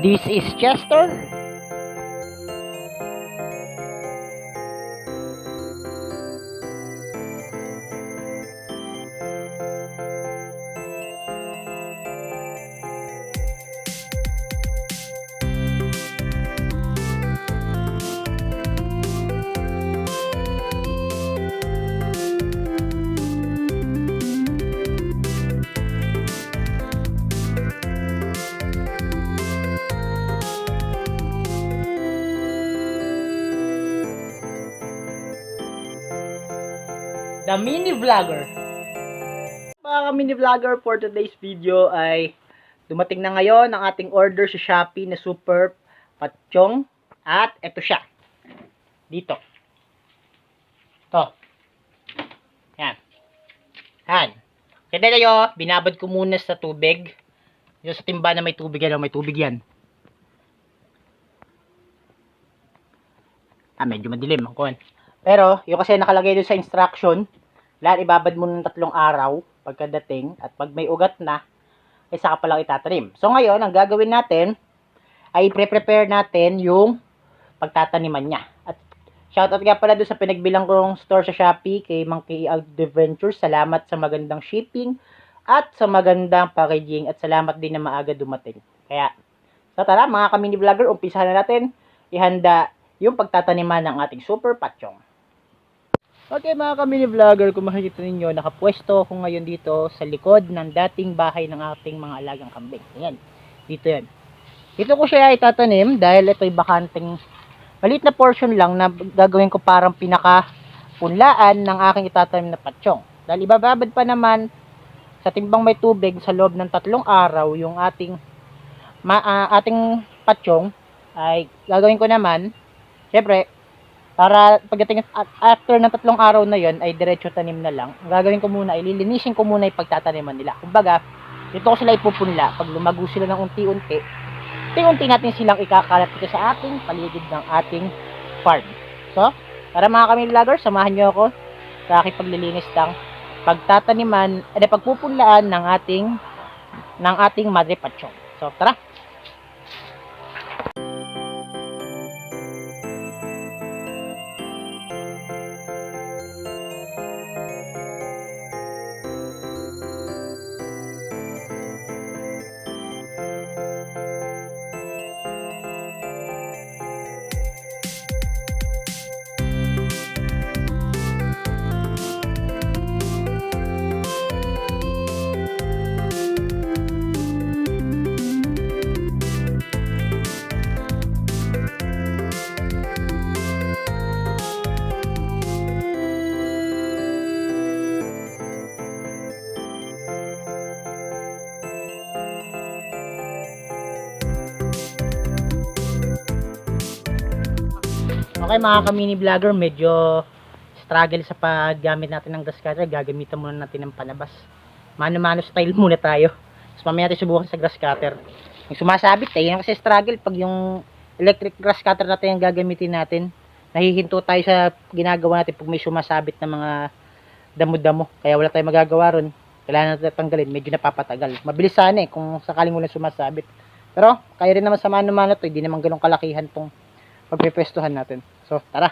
This is Chester. The Mini Vlogger. Mga mini vlogger, for today's video ay dumating na ngayon ang ating order sa Shopee na super patsyong at eto siya. Dito. To. Yan. Yan. Kaya tayo, binabad ko muna sa tubig. Dito sa timba na may tubig yan, may tubig yan. Medyo madilim ang kuwan. Pero, yung kasi nakalagay doon sa instruction, lahat ibabad mo ng 3 araw pagkadating at pag may ugat na, ay saka pa lang itatanim. So ngayon, ang gagawin natin ay prepare natin yung pagtataniman niya. At shoutout nga pala doon sa pinagbilang kong store sa Shopee kay Monkey Adventure. Salamat sa magandang shipping at sa magandang packaging at salamat din na maaga dumating. Kaya, so tara mga ka-mini vlogger, umpisahan na natin ihanda yung pagtataniman ng ating super patsyong. Okay mga ka-mini vlogger, kung makikita ninyo, nakapwesto ako ngayon dito sa likod ng dating bahay ng ating mga alagang kambing. Ayan, dito yan. Dito ko siya itatanim dahil ito'y bakanting maliit na portion lang na gagawin ko parang pinaka-punlaan ng aking itatanim na patsyong. Dahil ibababad pa naman sa timbang may tubig sa loob ng 3 araw yung ating patsyong ay gagawin ko naman, syempre, para pagdating after ng 3 araw na yon ay diretso tanim na lang. Ang gagawin ko muna, ililinisin ko muna yung pagtataniman nila. Kumbaga, dito ko sila ipupunla. Pag lumago sila ng unti-unti, unti-unti natin silang ikakalat dito sa ating paligid ng ating farm. So, para mga kami vlogger, samahan nyo ako sa aking paglilinis ng pagtataniman, pagpupunlaan ng ating madre patsyong. So, tara! Okay mga ka-mini vlogger, medyo struggle sa paggamit natin ng grass cutter. Gagamitan muna natin ng panabas. Mano-mano style muna tayo. Tapos mamaya natin subukan sa grass cutter. Yung sumasabit yun kasi struggle pag yung electric grass cutter natin yung gagamitin natin. Nahihinto tayo sa ginagawa natin pag may sumasabit na mga damo-damo. Kaya wala tayong magagawa ron. Kailangan natin tanggalin. Medyo napapatagal. Mabilis sana kung sakaling muna sumasabit. Pero kaya rin naman sa mano-mano to. Hindi naman ganun kalakihan tong pagpipwestuhan natin. So, tara!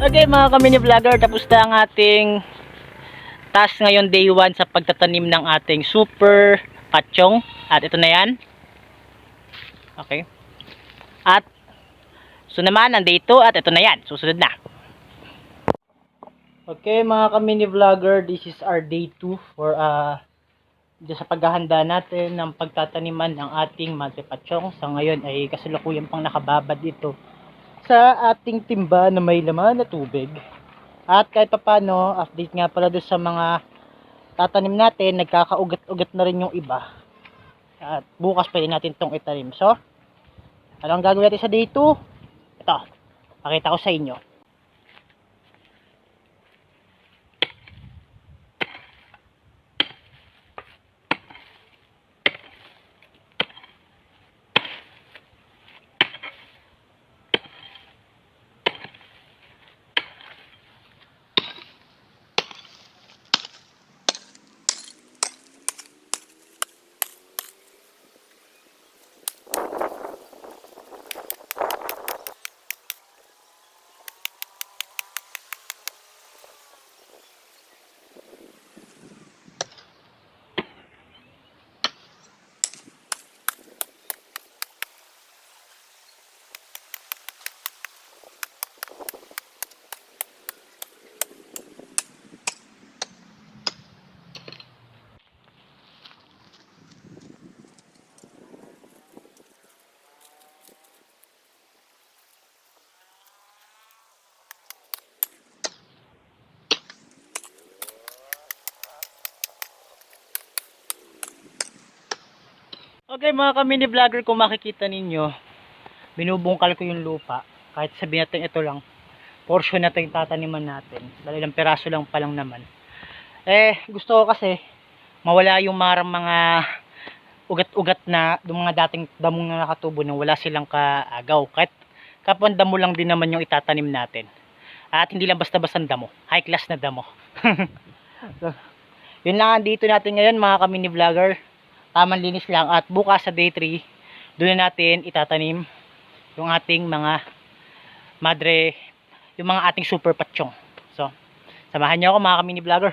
Okay mga ka-mini vlogger, tapos na ang ating task ngayon day 1 sa pagtatanim ng ating super patsyong. At ito na yan. Okay. At so naman ang day 2 at ito na yan. Susunod na. Okay mga ka-mini vlogger, this is our day 2 for sa paghahanda natin ng pagtataniman ng ating madrepatsyong. Sa ngayon ay kasalukuyan pang nakababad ito sa ating timba na may laman na tubig. At kahit pa paano, update nga pala doon sa mga tatanim natin, nagkakaugat-ugat na rin yung iba. At bukas pwede natin itong itanim. So, anong gagawin natin sa day 2? Ito, pakita ko sa inyo. Okay mga ka-mini vlogger, kung makikita ninyo, binubungkal ko yung lupa. Kahit sabihin natin ito lang, portion na ito yung tataniman natin. Dahil ilang peraso lang pa lang naman. Gusto ko kasi mawala yung mga ugat-ugat na yung mga dating damong na nakatubo na wala silang kaagaw. Kahit kapwan damo lang din naman yung itatanim natin. At hindi lang basta-basta damo. High class na damo. So, yun lang dito natin ngayon mga ka-mini vlogger. Tamang linis lang, at bukas sa day 3 doon na natin itatanim yung ating mga yung mga ating super patsyong. So, samahan niyo ako mga ka-mini vlogger.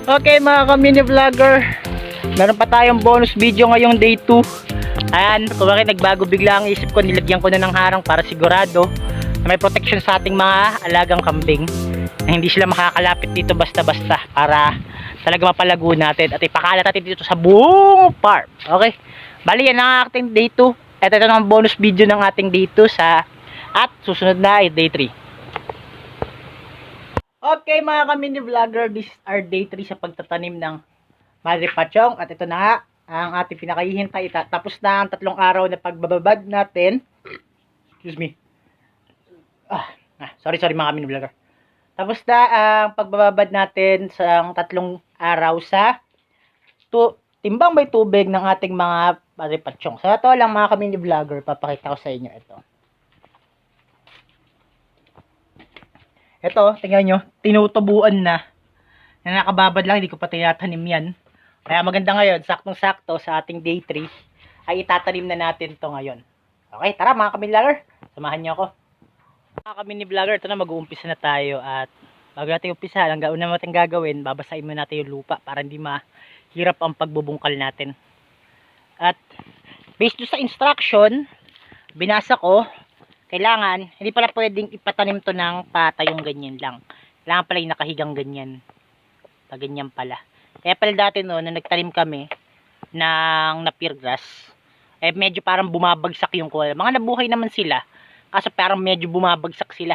Okay mga ka-mini vlogger, meron pa tayong bonus video ngayong day 2. Ayan, kung bakit nagbago bigla ang isip ko, nilagyan ko na ng harang para sigurado na may protection sa ating mga alagang kambing, na hindi sila makakalapit dito basta-basta, para talaga mapalago natin at ipakalat natin dito sa buong farm. Okay, bali yan ang ating day 2. Ito na ang bonus video ng ating day 2 at susunod na ay day 3. Okay mga ka-mini vlogger, this is our day 3 sa pagtatanim ng madrepatsyong, at ito na nga ang ating pinakahihintay. Tapos na ang 3 araw na pagbababad natin. Excuse me. Sorry mga ka-mini vlogger. Tapos na ang pagbababad natin sa 3 araw sa timbang may tubig ng ating mga madrepatsyong. So ito lang mga ka-mini vlogger, papakita ko sa inyo ito. Ito, tingnan nyo, tinutubuan na nakababad lang, hindi ko pa tinatanim yan. Kaya maganda ngayon, saktong-sakto sa ating day 3, ay itatanim na natin to ngayon. Okay, tara mga kami-vlogger, samahan nyo ako. Mga kami-vlogger, ito na, mag-uumpisa na tayo. At bago natin umpisa, ang una natin gagawin, babasahin mo natin yung lupa para hindi mahirap ang pagbubungkal natin. At based sa instruction, binasa ko, kailangan, hindi pala pwedeng ipatanim to ng patayong ganyan lang. Kailangan pala yung nakahigang ganyan. Ganyan pala. Kaya pala dati no, nung nagtanim kami ng napier grass, eh medyo parang bumabagsak yung kuha. Mga nabuhay naman sila, kaso parang medyo bumabagsak sila.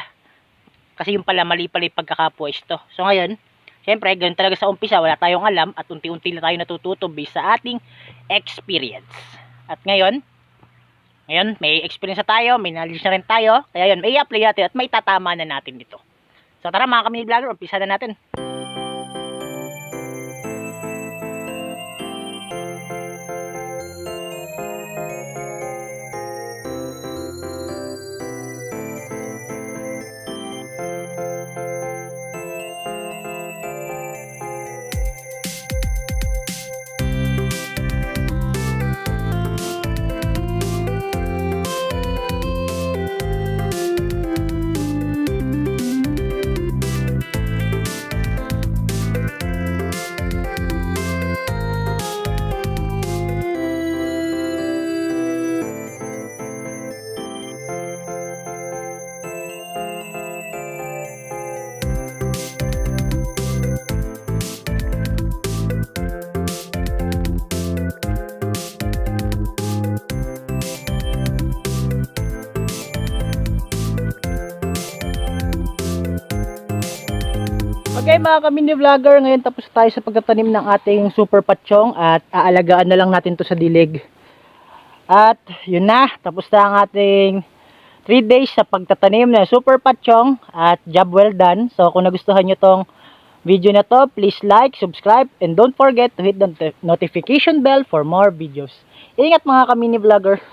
Kasi yung pala mali pala yung pagkakapuesto. So ngayon, syempre, ganun talaga sa umpisa, wala tayong alam at unti-unti na tayo natututo based sa ating experience. At ngayon, may experience na tayo, may knowledge na rin tayo. Kaya yun, may i-apply natin at may tatama na natin dito. So tara mga kami vlogger, umpisa na natin. Okay mga kamini vlogger, ngayon tapos tayo sa pagtatanim ng ating super patsyong at aalagaan na lang natin to sa dilig. At yun na, tapos na ang ating 3 days sa pagtatanim ng super patsyong at job well done. So kung nagustuhan nyo tong video na to, please like, subscribe, and don't forget to hit the notification bell for more videos. Ingat mga kamini vlogger.